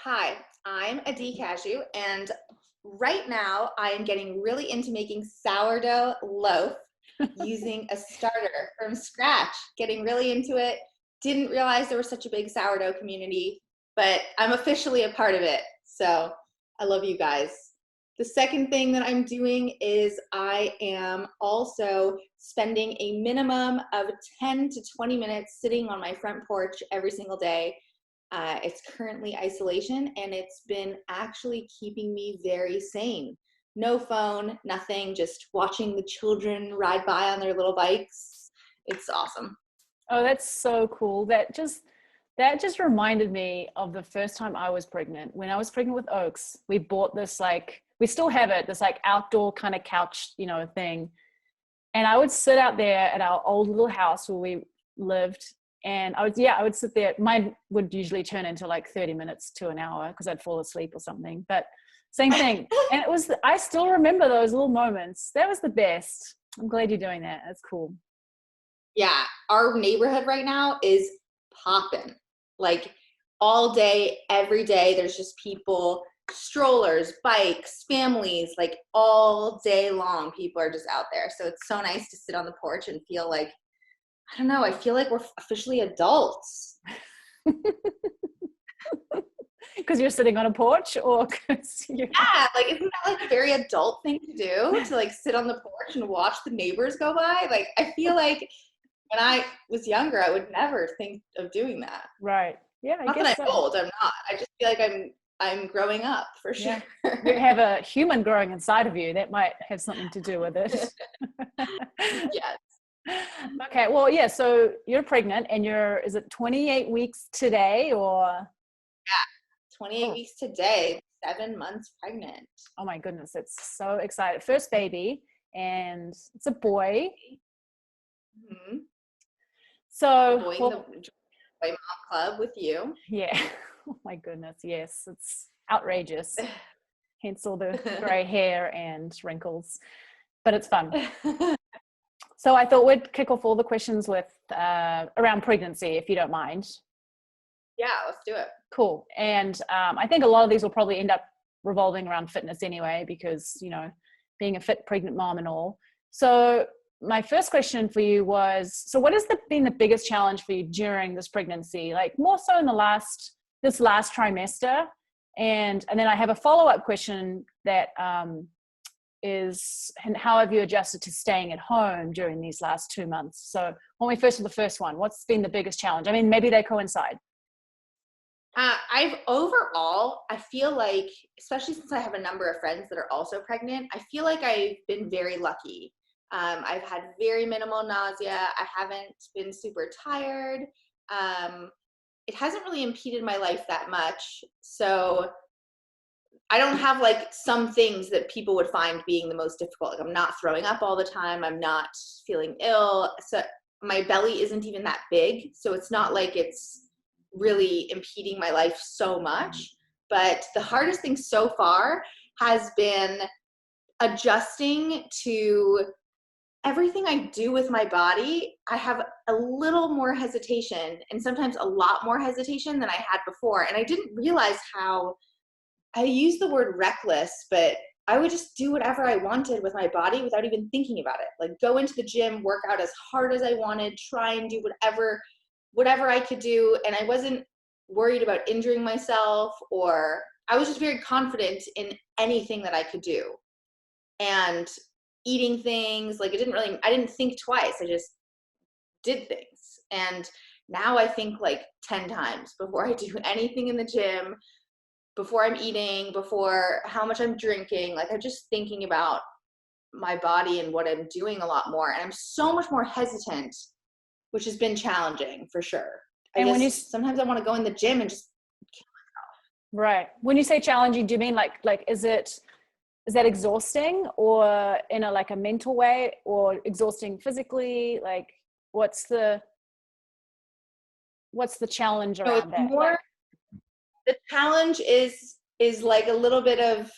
Hi, I'm Adee Cazayoux, and right now I am getting really into making sourdough loaf using a starter from scratch. Getting really into it. Didn't realize there was such a big sourdough community, but I'm officially a part of it. So I love you guys. The second thing that I'm doing is I am also spending a minimum of 10 to 20 minutes sitting on my front porch every single day. It's currently isolation, and it's been actually keeping me very sane. No phone, nothing, just watching the children ride by on their little bikes. It's awesome. Oh, that's so cool. That just reminded me of the first time I was pregnant. When I was pregnant with Oaks, we bought this we still have it, this outdoor kind of couch, thing. And I would sit out there at our old little house where we lived. And I would sit there. Mine would usually turn into 30 minutes to an hour because I'd fall asleep or something. But same thing. And I still remember those little moments. That was the best. I'm glad you're doing that. That's cool. Yeah, our neighborhood right now is popping. Like all day, every day, there's just people, strollers, bikes, families, like all day long. People are just out there. So it's so nice to sit on the porch and feel like, I don't know, I feel like we're officially adults. Because you're sitting on a porch, or because you're... Yeah, isn't that a very adult thing to do, to sit on the porch and watch the neighbors go by? I feel like when I was younger, I would never think of doing that. Right. Yeah, I Not guess that I'm so. old, I'm not. I just feel like I'm growing up for sure. Yeah. You have a human growing inside of you. That might have something to do with it. Yes. Okay. Well, yeah. So you're pregnant, and is it 28 weeks today, or? Yeah, 28 weeks today, 7 months pregnant. Oh my goodness, it's so excited. First baby, and it's a boy. Mm-hmm. So, Join the Boy Mom Club with you. Yeah. Oh my goodness, yes, it's outrageous. Hence all the gray hair and wrinkles, but it's fun. So I thought we'd kick off all the questions with around pregnancy, if you don't mind. Yeah, let's do it. Cool. And I think a lot of these will probably end up revolving around fitness anyway, because, being a fit pregnant mom and all. So my first question for you was, so what has been the biggest challenge for you during this pregnancy? More so in this last trimester. And then I have a follow-up question that is, and how have you adjusted to staying at home during these last 2 months? So when we first do the first one, what's been the biggest challenge? I mean, maybe they coincide. I feel like, especially since I have a number of friends that are also pregnant, I feel like I've been very lucky. I've had very minimal nausea. I haven't been super tired. It hasn't really impeded my life that much. So I don't have some things that people would find being the most difficult. I'm not throwing up all the time. I'm not feeling ill. So my belly isn't even that big. So it's not like it's really impeding my life so much. But the hardest thing so far has been adjusting to everything I do with my body. I have a little more hesitation, and sometimes a lot more hesitation than I had before. And I didn't realize how, I use the word reckless, but I would just do whatever I wanted with my body without even thinking about it. Go into the gym, work out as hard as I wanted, try and do whatever I could do. And I wasn't worried about injuring myself, or I was just very confident in anything that I could do. And eating things, I didn't think twice. I just did things. And now I think 10 times before I do anything in the gym, before I'm eating, before how much I'm drinking. I'm just thinking about my body and what I'm doing a lot more. And I'm so much more hesitant, which has been challenging for sure. Sometimes I want to go in the gym and just kill myself. Right. When you say challenging, do you mean is that exhausting, or in a mental way, or exhausting physically? What's the challenge around that? More, the challenge is a little bit of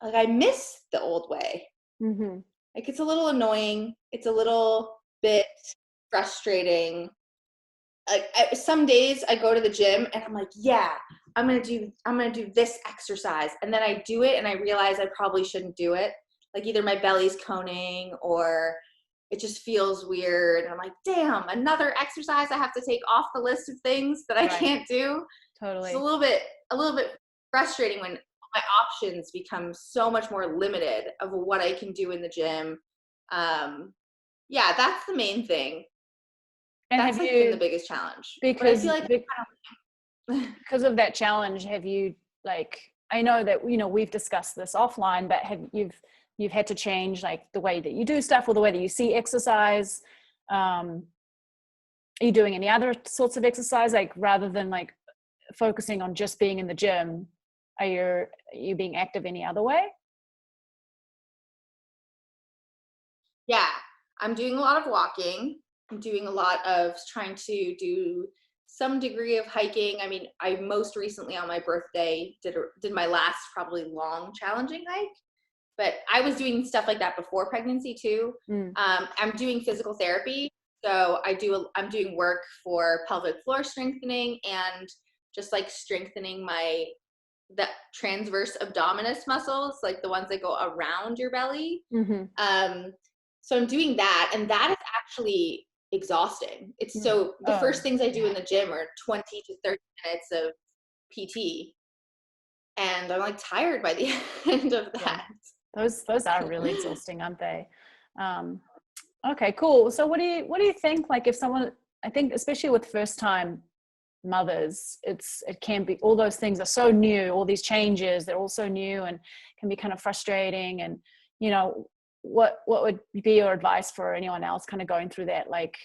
I miss the old way. Mm-hmm. It's a little annoying. It's a little bit frustrating. Some days I go to the gym and I'm like, yeah, I'm going to do this exercise. And then I do it and I realize I probably shouldn't do it. Like either my belly's coning or it just feels weird. And I'm like, damn, another exercise I have to take off the list of things that I can't do. Totally. It's a little bit frustrating when my options become so much more limited of what I can do in the gym. Yeah, that's the main thing. And that's like been the biggest challenge. Because, but I feel like because of that challenge, have you, like, I know that, you know, we've discussed this offline, but you've had to change like the way that you do stuff or the way that you see exercise? Are you doing any other sorts of exercise, like rather than like focusing on just being in the gym? Are you being active any other way? Yeah, I'm doing a lot of walking. I'm doing a lot of trying to do some degree of hiking. I mean, I most recently on my birthday did my last probably long challenging hike, but I was doing stuff like that before pregnancy too. I'm doing physical therapy. So I'm doing work for pelvic floor strengthening and just like strengthening the transverse abdominis muscles, like the ones that go around your belly. So I'm doing that, and that is actually exhausting. It's so the first things I do in the gym are 20 to 30 minutes of PT, and I'm like tired by the end of that. Those are really exhausting, aren't they? Okay, cool. So what do you think, like if someone, I think especially with first time mothers, it can be, all those things are so new, all these changes, they're all so new and can be kind of frustrating. And, you know, what would be your advice for anyone else kind of going through that, like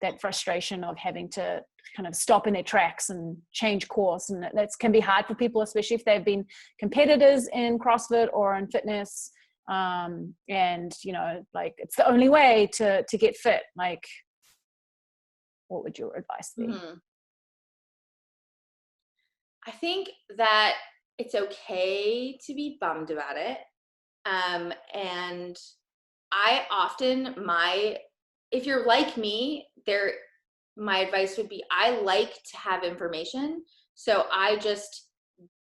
that frustration of having to kind of stop in their tracks and change course? And that can be hard for people, especially if they've been competitors in CrossFit or in fitness. And, you know, like it's the only way to get fit. Like, what would your advice be? I think that it's okay to be bummed about it. And I often, if you're like me, my advice would be, I like to have information. So I just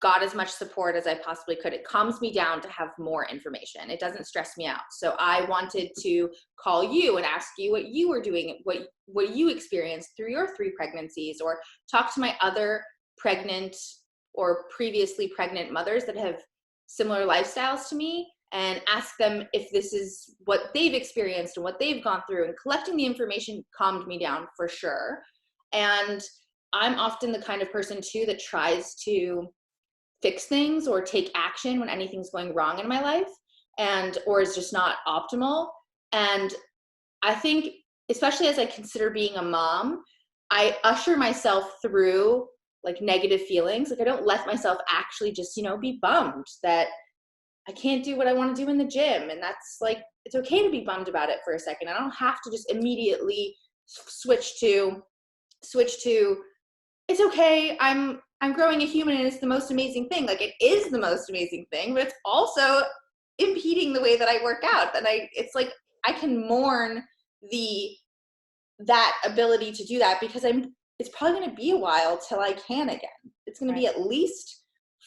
got as much support as I possibly could. It calms me down to have more information. It doesn't stress me out. So I wanted to call you and ask you what you were doing, what you experienced through your 3 pregnancies, or talk to my other pregnant or previously pregnant mothers that have similar lifestyles to me, and ask them if this is what they've experienced and what they've gone through. And collecting the information calmed me down for sure. And I'm often the kind of person too that tries to fix things or take action when anything's going wrong in my life or is just not optimal. And I think, especially as I consider being a mom, I usher myself through like negative feelings. Like I don't let myself actually just, be bummed that I can't do what I want to do in the gym. And that's like, it's okay to be bummed about it for a second. I don't have to just immediately switch to, it's okay. I'm growing a human and it's the most amazing thing. Like it is the most amazing thing, but it's also impeding the way that I work out. And it's like, I can mourn that ability to do that because it's probably going to be a while till I can again. It's going to be at least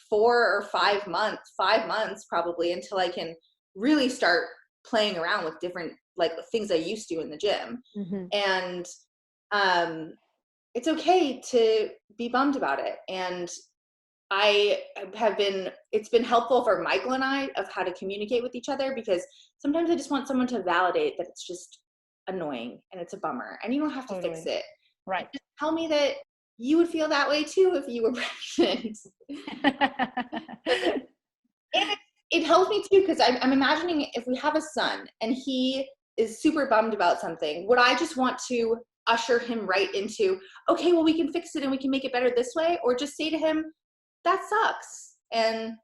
4 or 5 months, 5 months probably, until I can really start playing around with different, like the things I used to in the gym. And it's okay to be bummed about it. And it's been helpful for Michael and I of how to communicate with each other, because sometimes I just want someone to validate that it's just annoying and it's a bummer and you don't have to fix it. Right. Just tell me that you would feel that way too if you were pregnant. And it helps me too, because I'm imagining if we have a son and he is super bummed about something, would I just want to usher him right into, okay, well, we can fix it and we can make it better this way? Or just say to him, that sucks, and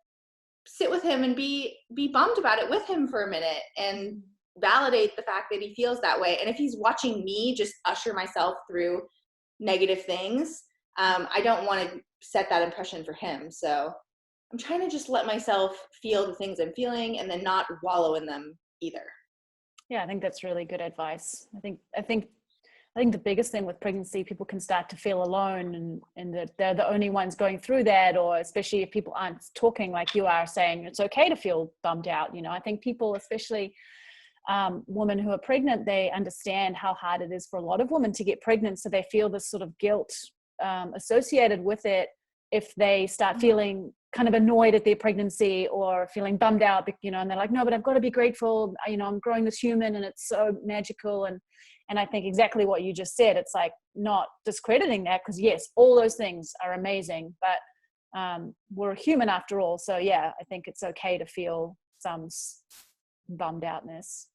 sit with him and be bummed about it with him for a minute and validate the fact that he feels that way. And if he's watching me just usher myself through negative things, I don't want to set that impression for him. So I'm trying to just let myself feel the things I'm feeling and then not wallow in them either. Yeah, I think that's really good advice. I think I think the biggest thing with pregnancy, people can start to feel alone, and that they're the only ones going through that, or especially if people aren't talking like you are, saying it's okay to feel bummed out. I think people, especially women who are pregnant, they understand how hard it is for a lot of women to get pregnant. So they feel this sort of guilt associated with it if they start feeling kind of annoyed at their pregnancy or feeling bummed out, and they're like, no, but I've got to be grateful. I'm growing this human and it's so magical. And I think exactly what you just said, it's like not discrediting that, because yes, all those things are amazing, but we're human after all. So yeah, I think it's okay to feel some bummed outness.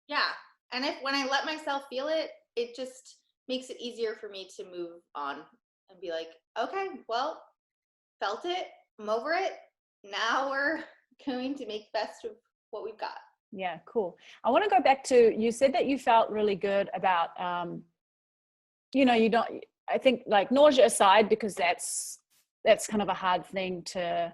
Yeah. And when I let myself feel it, it just makes it easier for me to move on and be like, okay, well, felt it, I'm over it. Now we're going to make the best of what we've got. Yeah, cool. I want to go back to, you said that you felt really good about, I think, like, nausea aside, because that's kind of a hard thing to,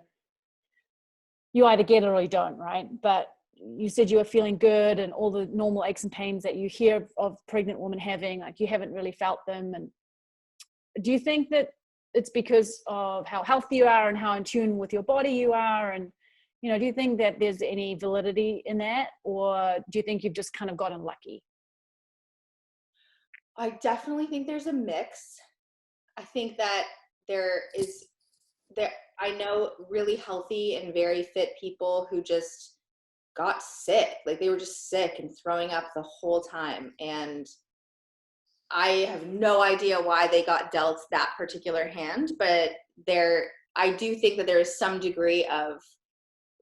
you either get it or you don't, right? But you said you were feeling good, and all the normal aches and pains that you hear of pregnant women having, like, you haven't really felt them. And do you think that it's because of how healthy you are and how in tune with your body you are? And, do you think that there's any validity in that, or do you think you've just kind of gotten lucky? I definitely think there's a mix. I think that I know really healthy and very fit people who just got sick. Like, they were just sick and throwing up the whole time. And I have no idea why they got dealt that particular hand, but I do think that there is some degree of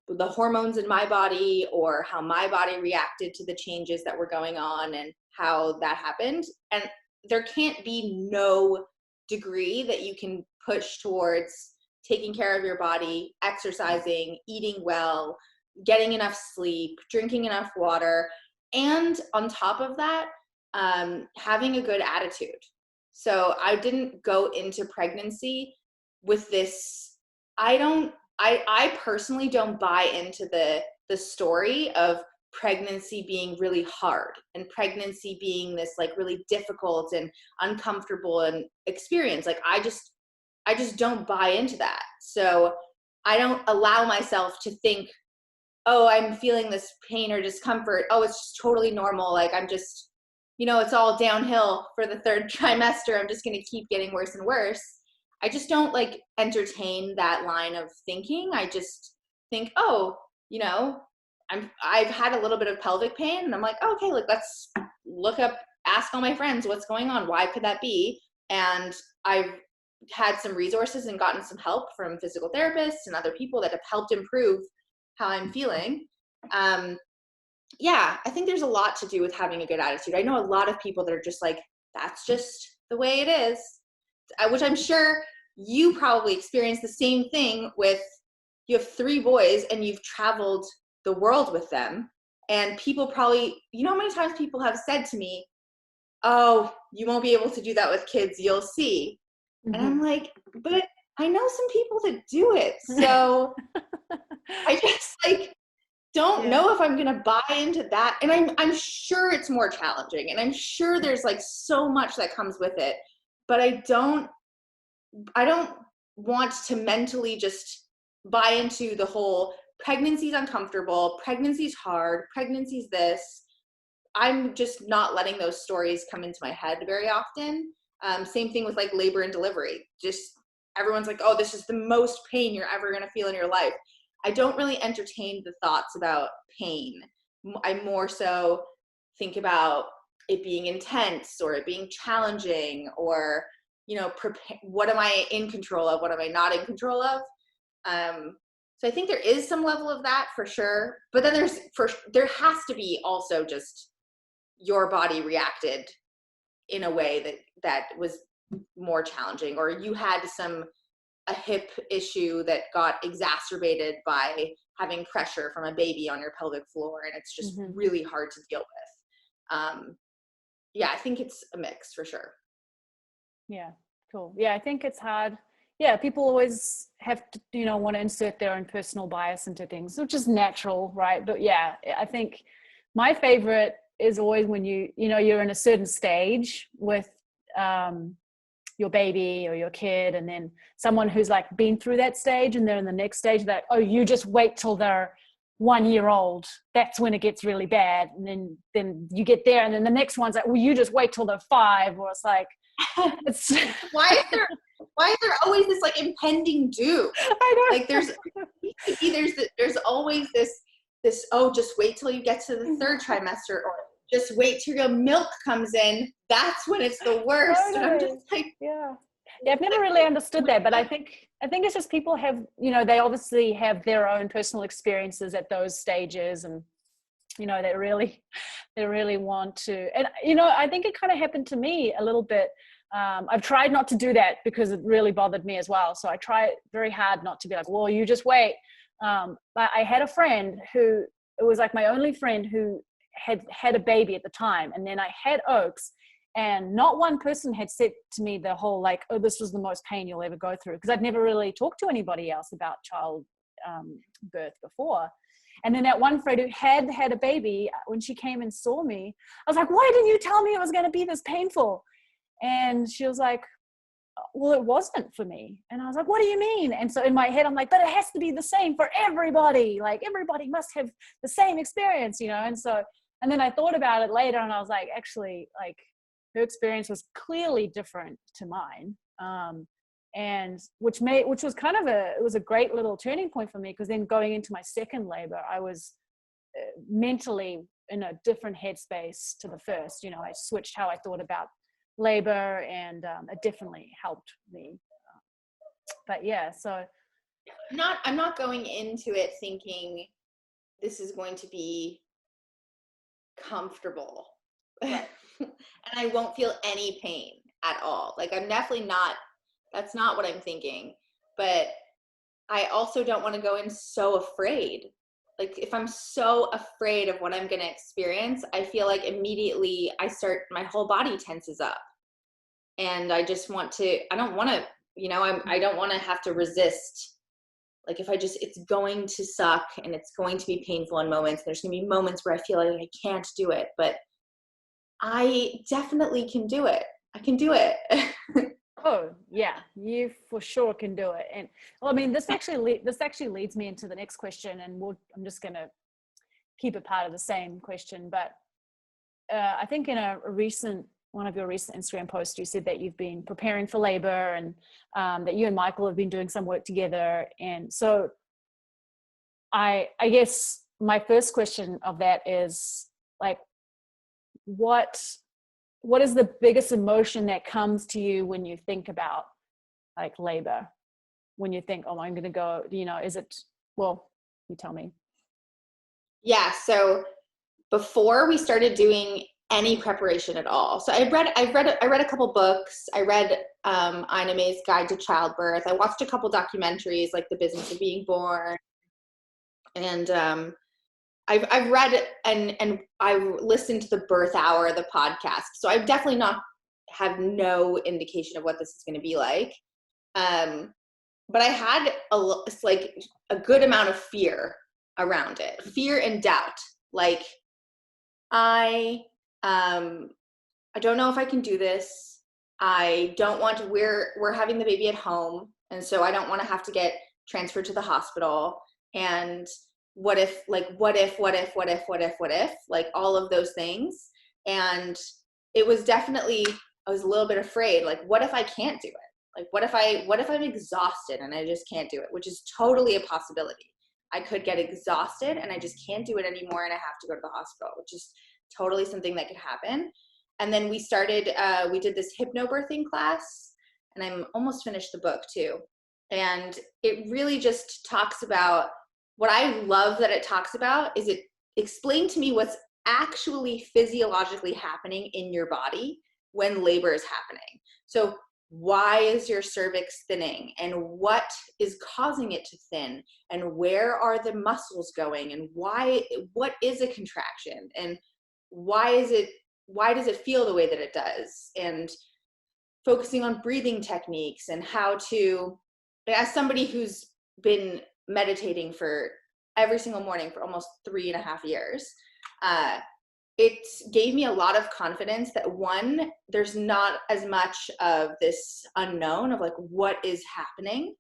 the hormones in my body, or how my body reacted to the changes that were going on and how that happened. And there can't be no degree that you can push towards taking care of your body, exercising, eating well, getting enough sleep, drinking enough water, and on top of that, having a good attitude. So I didn't go into pregnancy with this. I personally don't buy into the story of pregnancy being really hard and pregnancy being this like really difficult and uncomfortable and experience. Like, I just don't buy into that. So I don't allow myself to think, oh, I'm feeling this pain or discomfort. Oh, it's just totally normal. Like, I'm just, it's all downhill for the third trimester. I'm just going to keep getting worse and worse. I just don't like entertain that line of thinking. I just think, oh, I've had a little bit of pelvic pain, and I'm like, oh, okay, like, let's ask all my friends what's going on. Why could that be? And I've had some resources and gotten some help from physical therapists and other people that have helped improve how I'm feeling. Yeah, I think there's a lot to do with having a good attitude. I know a lot of people that are just like, that's just the way it is, which I'm sure you probably experienced the same thing with, you have 3 boys and you've traveled the world with them, and people probably, how many times people have said to me, oh, you won't be able to do that with kids, you'll see. Mm-hmm. And I'm like, but I know some people that do it. So I just don't know if I'm going to buy into that. And I'm sure it's more challenging, and I'm sure there's like so much that comes with it, but I don't want to mentally just buy into the whole pregnancy's uncomfortable, pregnancy's hard, pregnancy's this. I'm just not letting those stories come into my head very often. Same thing with like labor and delivery. Just everyone's like, oh, this is the most pain you're ever going to feel in your life. I don't really entertain the thoughts about pain. I more so think about it being intense, or it being challenging, or, what am I in control of? What am I not in control of? So I think there is some level of that for sure. But then there has to be also just your body reacted in a way that was more challenging, or you had a hip issue that got exacerbated by having pressure from a baby on your pelvic floor, and it's just really hard to deal with. Yeah, I think it's a mix for sure. Yeah, cool. Yeah, I think it's hard. Yeah, people always have to, want to insert their own personal bias into things, which is natural, right? But yeah, I think my favorite is always when you're in a certain stage with your baby or your kid, and then someone who's like been through that stage and they're in the next stage that, oh, you just wait till they're 1 year old. That's when it gets really bad. And then you get there, and then the next one's like, well, you just wait till they're 5. Or it's like, it's why is there always this like impending doom? I know. Like there's always this, oh, just wait till you get to the 3rd trimester, or just wait till your milk comes in. That's when it's the worst. Totally. And I'm just like, yeah, I've never really understood that, but I think it's just people have, they obviously have their own personal experiences at those stages, and they really want to. And I think it kind of happened to me a little bit. I've tried not to do that because it really bothered me as well. So I try very hard not to be like, well, you just wait. But I had a friend who, it was like my only friend who had a baby at the time, and then I had Oaks, and not one person had said to me the whole like, oh, this was the most pain you'll ever go through, because I'd never really talked to anybody else about child birth before. And then that one friend who had a baby, when she came and saw me, I was like, why didn't you tell me it was going to be this painful? And she was like, well, it wasn't for me. And I was like, what do you mean? And so in my head, I'm like, but it has to be the same for everybody. Like, everybody must have the same experience, and then I thought about it later, and I was like, actually, like, her experience was clearly different to mine. And which was kind of it was a great little turning point for me, because then going into my second labor, I was mentally in a different headspace to the first. I switched how I thought about labor, and it definitely helped me. But yeah, so I'm not going into it thinking this is going to be comfortable. right. And I won't feel any pain at all. Like, I'm definitely not, that's not what I'm thinking. But I also don't want to go in so afraid. Like, if I'm so afraid of what I'm going to experience, I feel like immediately my whole body tenses up. And I just want to, I don't want to, I don't want to have to resist. Like, if it's going to suck, and it's going to be painful in moments. There's going to be moments where I feel like I can't do it, but I definitely can do it. I can do it. Oh yeah, you for sure can do it. And well, I mean, this actually leads me into the next question, and I'm just going to keep it part of the same question. But I think in one of your recent Instagram posts, you said that you've been preparing for labor, and that you and Michael have been doing some work together. And so I guess my first question of that is, like, what is the biggest emotion that comes to you when you think about like labor? When you think, oh, I'm going to go, is it, well, you tell me. Yeah. So before we started doing any preparation at all, so I read a couple books. I read Ina May's Guide to Childbirth. I watched a couple documentaries, like The Business of Being Born, and I've read and I've listened to the Birth Hour, the podcast. So I definitely have no indication of what this is going to be like. But I had a good amount of fear around it, fear and doubt. Like, I don't know if I can do this. I don't want to, we're having the baby at home, and so I don't want to have to get transferred to the hospital. And what if, like all of those things. And it was definitely, I was a little bit afraid, like, what if I can't do it? Like, what if I'm exhausted and I just can't do it, which is totally a possibility. I could get exhausted and I just can't do it anymore, and I have to go to the hospital, which is totally something that could happen. And then we did this hypnobirthing class, and I'm almost finished the book too. And it really just talks about, what I love that it talks about is, it explained to me what's actually physiologically happening in your body when labor is happening. So why is your cervix thinning, and what is causing it to thin, and where are the muscles going, and what is a contraction, and why does it feel the way that it does, and focusing on breathing techniques, and how to, as somebody who's been meditating for every single morning for almost 3.5 years, it gave me a lot of confidence that, one, there's not as much of this unknown of like what is happening,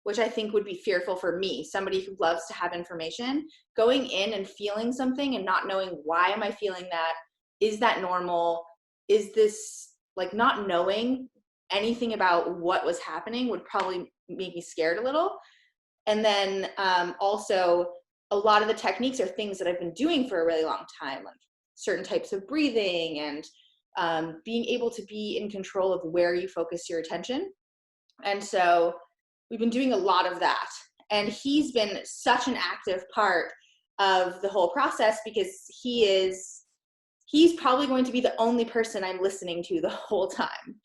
which I think would be fearful for me, somebody who loves to have information. Going in and feeling something and not knowing, why am I feeling that? Is that normal? Is this, like, not knowing anything about what was happening would probably make me scared a little. And then also, a lot of the techniques are things that I've been doing for a really long time, like certain types of breathing and being able to be in control of where you focus your attention. And so we've been doing a lot of that. And he's been such an active part of the whole process, because he's probably going to be the only person I'm listening to the whole time.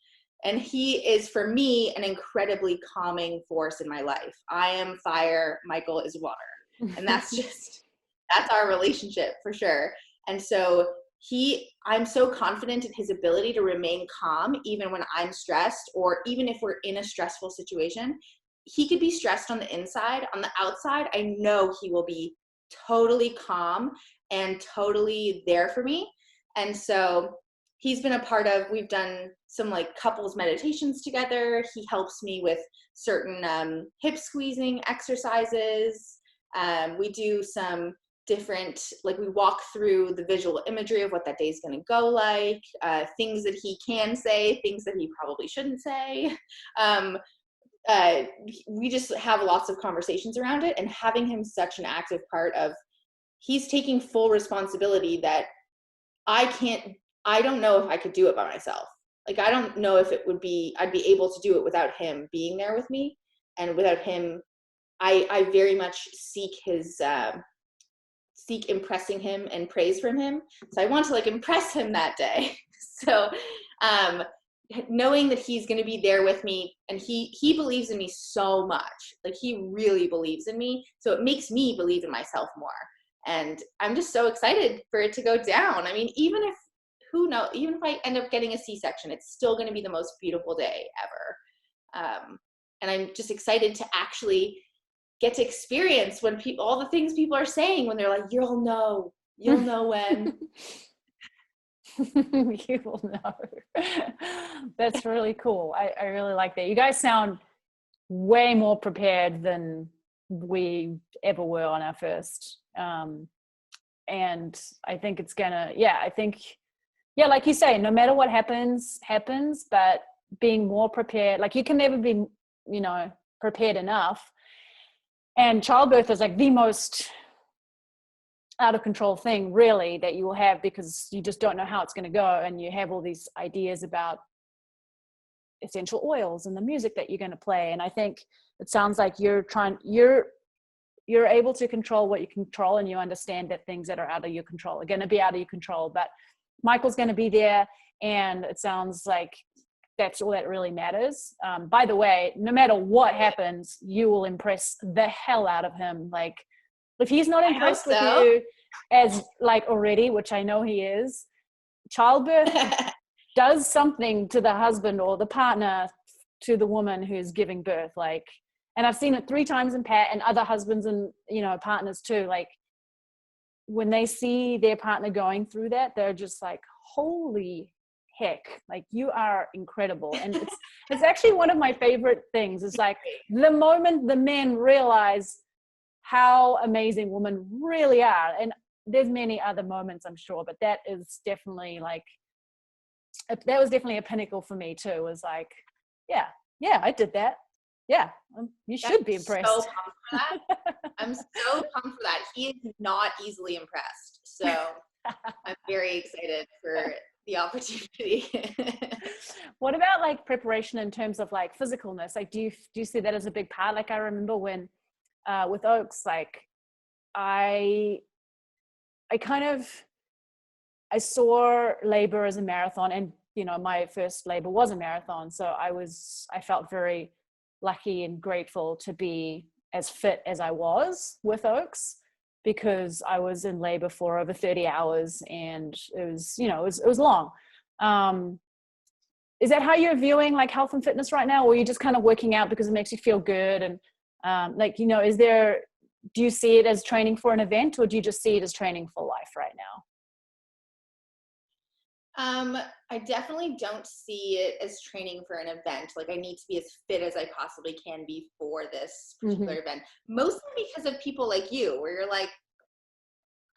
And he is, for me, an incredibly calming force in my life. I am fire, Michael is water. And that's our relationship for sure. And so I'm so confident in his ability to remain calm, even when I'm stressed, or even if we're in a stressful situation. He could be stressed on the inside. On the outside, I know he will be totally calm and totally there for me. And so he's been a part of, we've done some like couples meditations together. He helps me with certain hip squeezing exercises. We do some different, like, we walk through the visual imagery of what that day is going to go like, things that he can say, things that he probably shouldn't say. We just have lots of conversations around it, and having him such an active part of, he's taking full responsibility that I don't know if I could do it by myself. Like, I don't know if I'd be able to do it without him being there with me. And without him, I very much seek impressing him and praise from him. So I want to like impress him that day. So, knowing that he's going to be there with me, and he believes in me so much, like he really believes in me. So it makes me believe in myself more. And I'm just so excited for it to go down. I mean, even if I end up getting a C-section, it's still going to be the most beautiful day ever. And I'm just excited to actually get to experience when all the things people are saying when they're like, you'll know when. You will know. That's really cool. I really like that. You guys sound way more prepared than we ever were on our first. And I think it's gonna, like you say, no matter what happens, but being more prepared, like you can never be, prepared enough. And childbirth is like the most out of control thing really that you will have, because you just don't know how it's going to go. And you have all these ideas about essential oils and the music that you're going to play. And I think it sounds like you're able to control what you control, and you understand that things that are out of your control are going to be out of your control, but Michael's going to be there. And it sounds like that's all that really matters. By the way, no matter what happens, you will impress the hell out of him. Like, if he's not impressed with you as like already, which I know he is, childbirth does something to the husband or the partner, to the woman who's giving birth. Like, and I've seen it 3 times in Pat and other husbands and, partners too. Like, when they see their partner going through that, they're just like, holy heck, like, you are incredible. And it's actually one of my favorite things. It's like the moment the men realize how amazing women really are. And there's many other moments, I'm sure, but that is definitely that was definitely a pinnacle for me too. It was like, yeah, I did that. Yeah, you should be impressed. So pumped for that. I'm so pumped for that. He is not easily impressed. So I'm very excited for the opportunity. What about like preparation in terms of like physicalness? Like, do you see that as a big part? Like, I remember when with Oaks, like I saw labor as a marathon, and my first labor was a marathon. So I felt very lucky and grateful to be as fit as I was with Oaks, because I was in labor for over 30 hours and it was, it was long. Is that how you're viewing like health and fitness right now? Or are you just kind of working out because it makes you feel good? And do you see it as training for an event, or do you just see it as training for life right now? I definitely don't see it as training for an event. Like I need to be as fit as I possibly can be for this particular event. Mostly because of people like you, where you're like,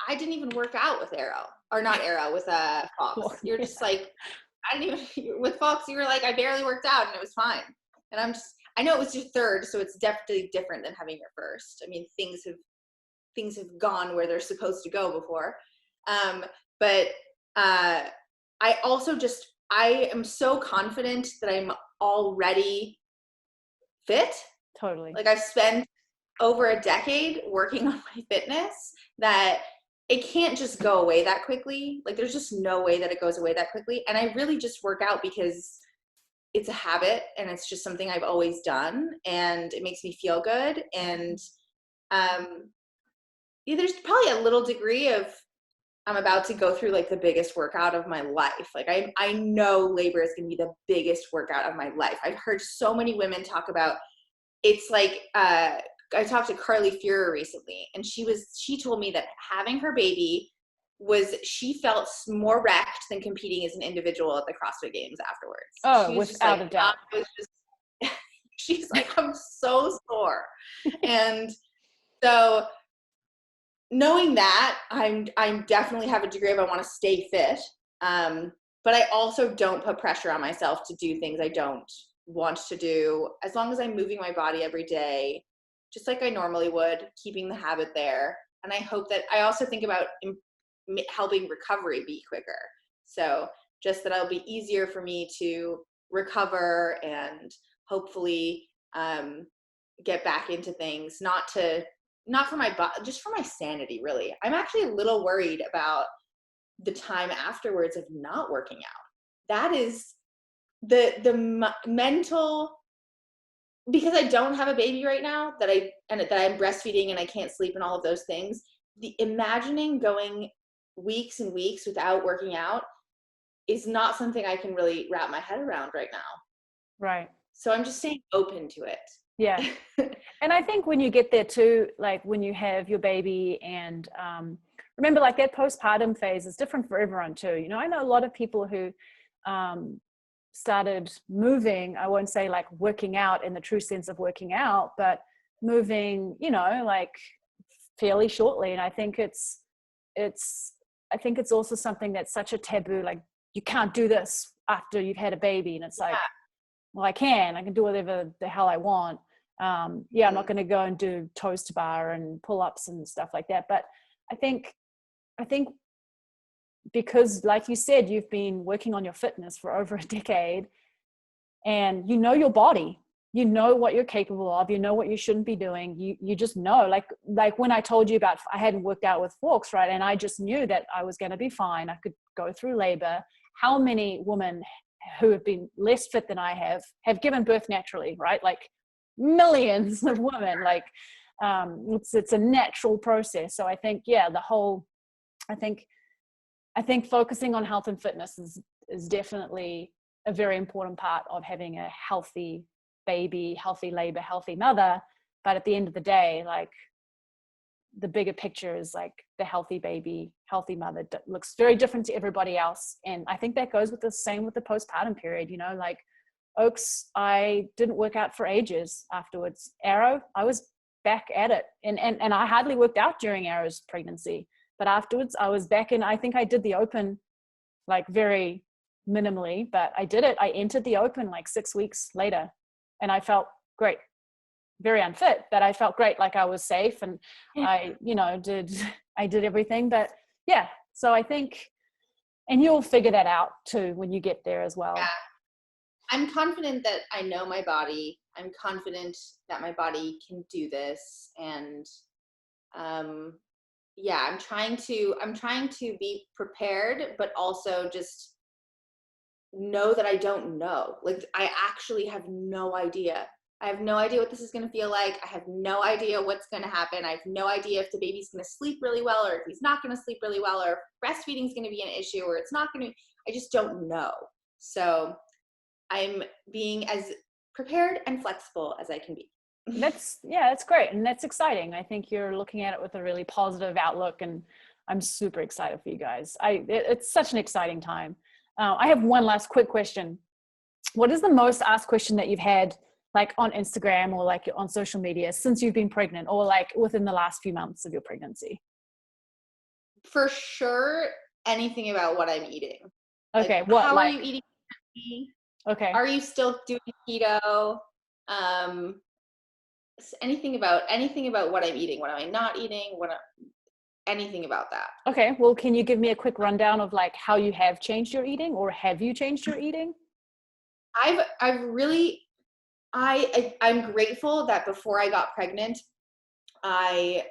I didn't even work out with Arrow, or not Arrow, with Fox. You're just like, I didn't even with Fox. You were like, I barely worked out and it was fine. And I know it was your third, so it's definitely different than having your first. I mean, things have gone where they're supposed to go before. But I also I am so confident that I'm already fit. Totally. Like I've spent over a decade working on my fitness that it can't just go away that quickly. Like there's just no way that it goes away that quickly. And I really just work out because it's a habit and it's just something I've always done and it makes me feel good. And yeah, there's probably a little degree of I'm about to go through like the biggest workout of my life. Like I know labor is going to be the biggest workout of my life. I've heard so many women talk about it's like I talked to Carly Fuhrer recently, and she told me that having her baby she felt more wrecked than competing as an individual at the CrossFit Games afterwards. Oh, She was just without like, a doubt. she's like, I'm so sore. And so knowing that, I'm definitely have a degree of I want to stay fit. But I also don't put pressure on myself to do things I don't want to do, as long as I'm moving my body every day, just like I normally would, keeping the habit there. And I hope that I also think about helping recovery be quicker. So just that it'll be easier for me to recover and hopefully get back into things, not for my body, just for my sanity, really. I'm actually a little worried about the time afterwards of not working out. That is the mental, because I don't have a baby right now that I'm breastfeeding and I can't sleep and all of those things. The imagining going weeks and weeks without working out is not something I can really wrap my head around right now. Right. So I'm just staying open to it. Yeah. And I think when you get there too, like when you have your baby and remember like that postpartum phase is different for everyone too. You know, I know a lot of people who started moving, I won't say like working out in the true sense of working out, but moving, you know, like fairly shortly. And I think it's also something that's such a taboo, like you can't do this after you've had a baby. And it's like, well, I can do whatever the hell I want. I'm not going to go and do toes to bar and pull-ups and stuff like that. But I think because like you said, you've been working on your fitness for over a decade and you know your body, you know what you're capable of, you know what you shouldn't be doing. You just know, like when I told you about, I hadn't worked out with Forks, right? And I just knew that I was going to be fine. I could go through labor. How many women who have been less fit than I have given birth naturally, right? Like millions of women, like it's a natural process. So I think, I think focusing on health and fitness is definitely a very important part of having a healthy baby, healthy labor, healthy mother. But at the end of the day, like the bigger picture is like the healthy baby, healthy mother looks very different to everybody else. And I think that goes with the same with the postpartum period, you know, like Oaks, I didn't work out for ages afterwards. Arrow, I was back at it. And I hardly worked out during Arrow's pregnancy. But afterwards, I was back in, I think I did the open like very minimally, but I did it. I entered the open like 6 weeks later and I felt great. Very unfit, but I felt great. Like I was safe and I did everything. But yeah, so I think, and you'll figure that out too when you get there as well. Yeah. I'm confident that I know my body. I'm confident that my body can do this. And I'm trying to be prepared, but also just know that I don't know. Like I actually have no idea. I have no idea what this is going to feel like. I have no idea what's going to happen. I have no idea if the baby's going to sleep really well or if he's not going to sleep really well or if breastfeeding is going to be an issue or it's not going to. I just don't know. So I'm being as prepared and flexible as I can be. That's great. And that's exciting. I think you're looking at it with a really positive outlook and I'm super excited for you guys. It's such an exciting time. I have one last quick question. What is the most asked question that you've had like on Instagram or like on social media since you've been pregnant, or like within the last few months of your pregnancy? For sure, anything about what I'm eating. Okay, Like, what how are like? you eating? Okay, Are you still doing keto? Anything about what I'm eating, what am I not eating, anything about that. okay. Well, can you give me a quick rundown of like how you have changed your eating, or have you changed your eating? I've really I'm grateful that before I got pregnant, I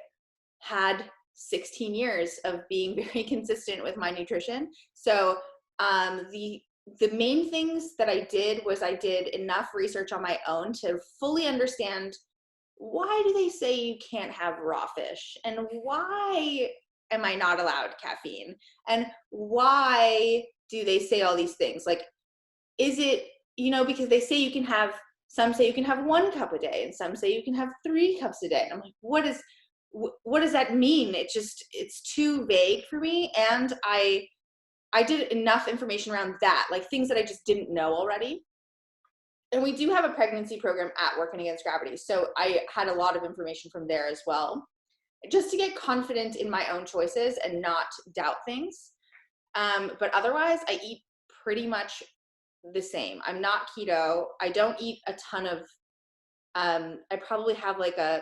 had 16 years of being very consistent with my nutrition. So the main things that I did was I did enough research on my own to fully understand, why do they say you can't have raw fish? And why am I not allowed caffeine? And why do they say all these things? Like, is it, because they say you can have, some say you can have 1 cup a day and some say you can have 3 cups a day. And I'm like, what does that mean? It's too vague for me. And I did enough information around that, like things that I just didn't know already. And we do have a pregnancy program at Working Against Gravity. So I had a lot of information from there as well, just to get confident in my own choices and not doubt things. But otherwise, I eat pretty much the same. I'm not keto. I don't eat a ton of, I probably have like a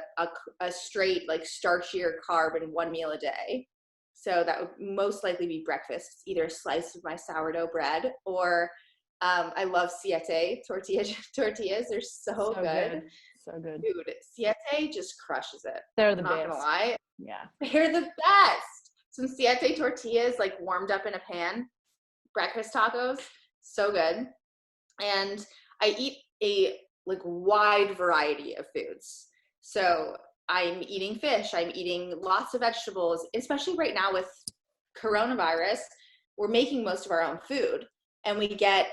straight, like starchier carb in 1 meal a day. So that would most likely be breakfast, either a slice of my sourdough bread or I love siete tortillas. They're so good. So good. Dude, siete just crushes it. They're I'm the not best. gonna lie. Yeah. They're the best. Some siete tortillas like warmed up in a pan, breakfast tacos, so good. And I eat a like wide variety of foods. So I'm eating fish, I'm eating lots of vegetables, especially right now with coronavirus, we're making most of our own food. And we get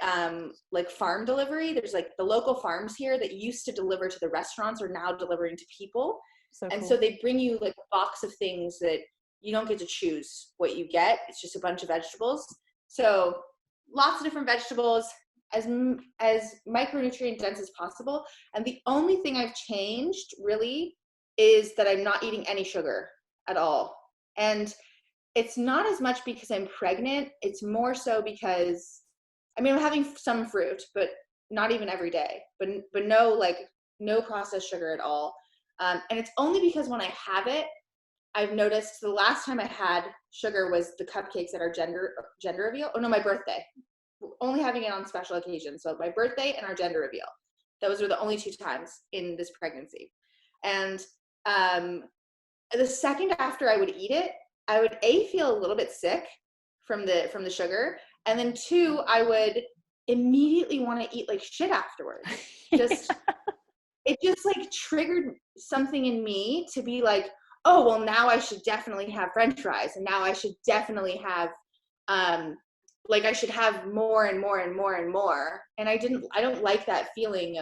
like farm delivery. There's like the local farms here that used to deliver to the restaurants are now delivering to people. So And cool. so they bring you like a box of things that you don't get to choose what you get. It's just a bunch of vegetables. So lots of different vegetables, as micronutrient dense as possible. And the only thing I've changed really is that I'm not eating any sugar at all. And it's not as much because I'm pregnant. It's more so because, I'm having some fruit, but not even every day. But no processed sugar at all. And it's only because when I have it, I've noticed the last time I had sugar was the cupcakes at our gender reveal. Oh no, my birthday. Only having it on special occasions. So my birthday and our gender reveal. Those were the only 2 times in this pregnancy. And the second after I would eat it, I would feel a little bit sick from the sugar, and then 2, I would immediately want to eat like shit afterwards. It just like triggered something in me to be like, oh well, now I should definitely have French fries, and now I should definitely have like I should have more and more and more and more. And I don't like that feeling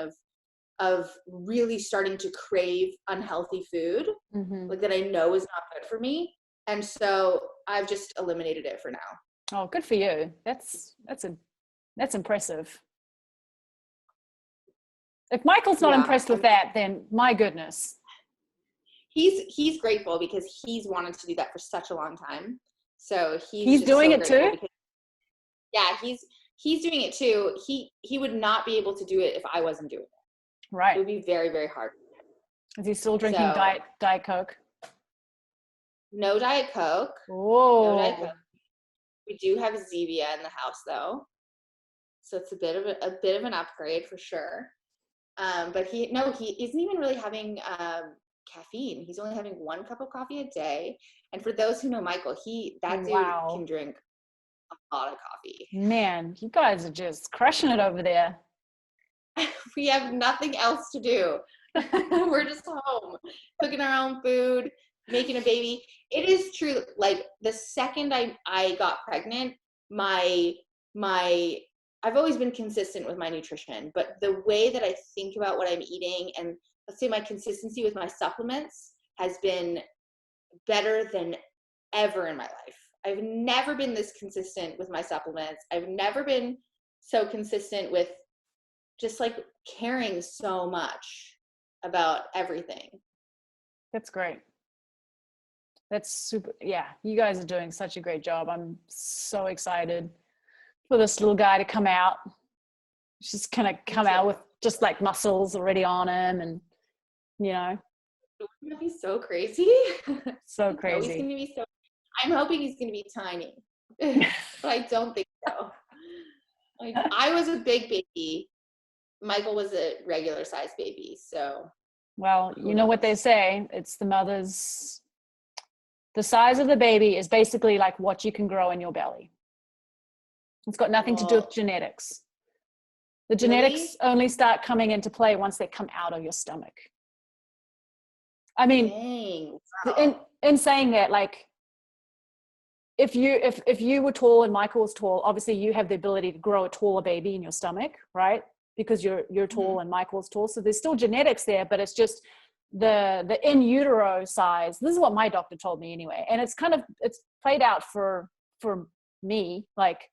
of really starting to crave unhealthy food, like that I know is not good for me. And so I've just eliminated it for now. Oh, good for you. That's impressive. If Michael's not impressed with that, then my goodness. He's grateful because he's wanted to do that for such a long time. So he's doing it too? Because, yeah, he's doing it too. He would not be able to do it if I wasn't doing it. Right. It would be very, very hard. Is he still drinking Diet Coke? No Diet Coke. Oh. No Diet Coke. We do have Zevia in the house though, so it's a bit of an upgrade for sure. But he isn't even really having caffeine. He's only having 1 cup of coffee a day. And for those who know Michael, dude can drink a lot of coffee. Man, you guys are just crushing it over there. We have nothing else to do. We're just home cooking our own food, making a baby. It is true. Like the second I got pregnant, I've always been consistent with my nutrition, but the way that I think about what I'm eating, and let's say my consistency with my supplements, has been better than ever in my life. I've never been this consistent with my supplements. I've never been so consistent with just like caring so much about everything. That's great. That's super. Yeah, you guys are doing such a great job. I'm so excited for this little guy to come out. She's gonna come out with just like muscles already on him, and you know, Wouldn't that be so crazy? so No, crazy. he's gonna be so. I'm hoping he's gonna be tiny, but I don't think so. Like, I was a big baby. Michael was a regular sized baby, so. Well, Who you know what they knows? say. It's the size of the baby is basically like what you can grow in your belly. It's got nothing to do with Well, genetics. The genetics really? only start coming into play once they come out of your stomach. I mean, Dang. in Wow. in saying that, like, if you were tall and Michael was tall, obviously you have the ability to grow a taller baby in your stomach, right? Because you're Mhm. tall and Michael's tall, so there's still genetics there, but it's just the in utero size. This is what my doctor told me anyway, and it's played out for me. Like,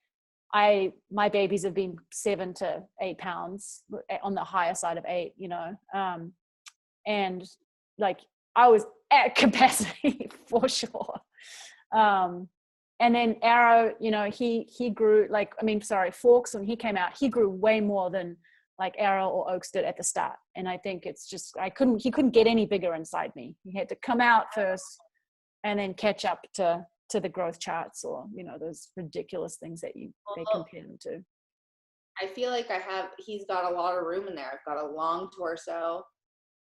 my babies have been 7 to 8 pounds on the higher side of 8, and like I was at capacity for sure. And then Arrow, he grew Forks, when he came out, he grew way more than like Arrow or Oaks did at the start. And I think it's just, he couldn't get any bigger inside me. He had to come out first and then catch up to the growth charts, or, those ridiculous things that they Well, compare them to. I feel like he's got a lot of room in there. I've got a long torso.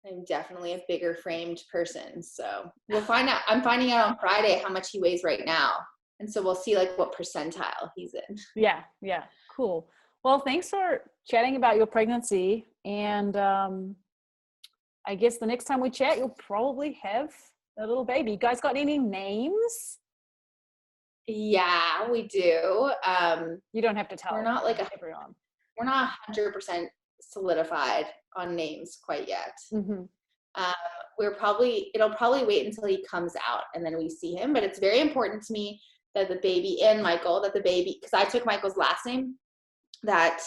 I'm definitely a bigger framed person. So we'll find out. I'm finding out on Friday how much he weighs right now. And so we'll see like what percentile he's in. Yeah. Cool. Well, thanks for chatting about your pregnancy. And I guess the next time we chat, you'll probably have a little baby. You guys got any names? Yeah, we do. You don't have to tell We're not like everyone. we're not 100% solidified on names quite yet. Mm-hmm. Um, it'll probably wait until he comes out and then we see him. But it's very important to me that the baby and Michael, because I took Michael's last name, that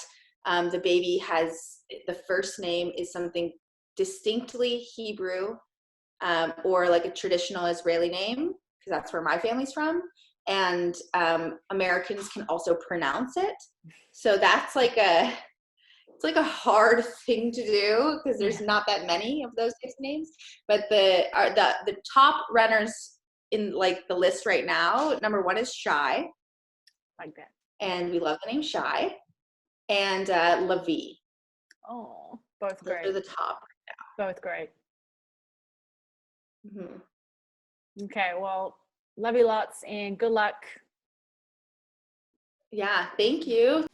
the baby has the first name is something distinctly Hebrew, or like a traditional Israeli name, because that's where my family's from. And Americans can also pronounce it. So that's it's like a hard thing to do because there's not that many of those types of names. But the top runners in like the list right now, number 1 is Shy. Like that. And we love the name Shy. And Levi. Oh, both Those great. are the top. Both great. Mm-hmm. Okay, well, love you lots and good luck. Yeah, thank you.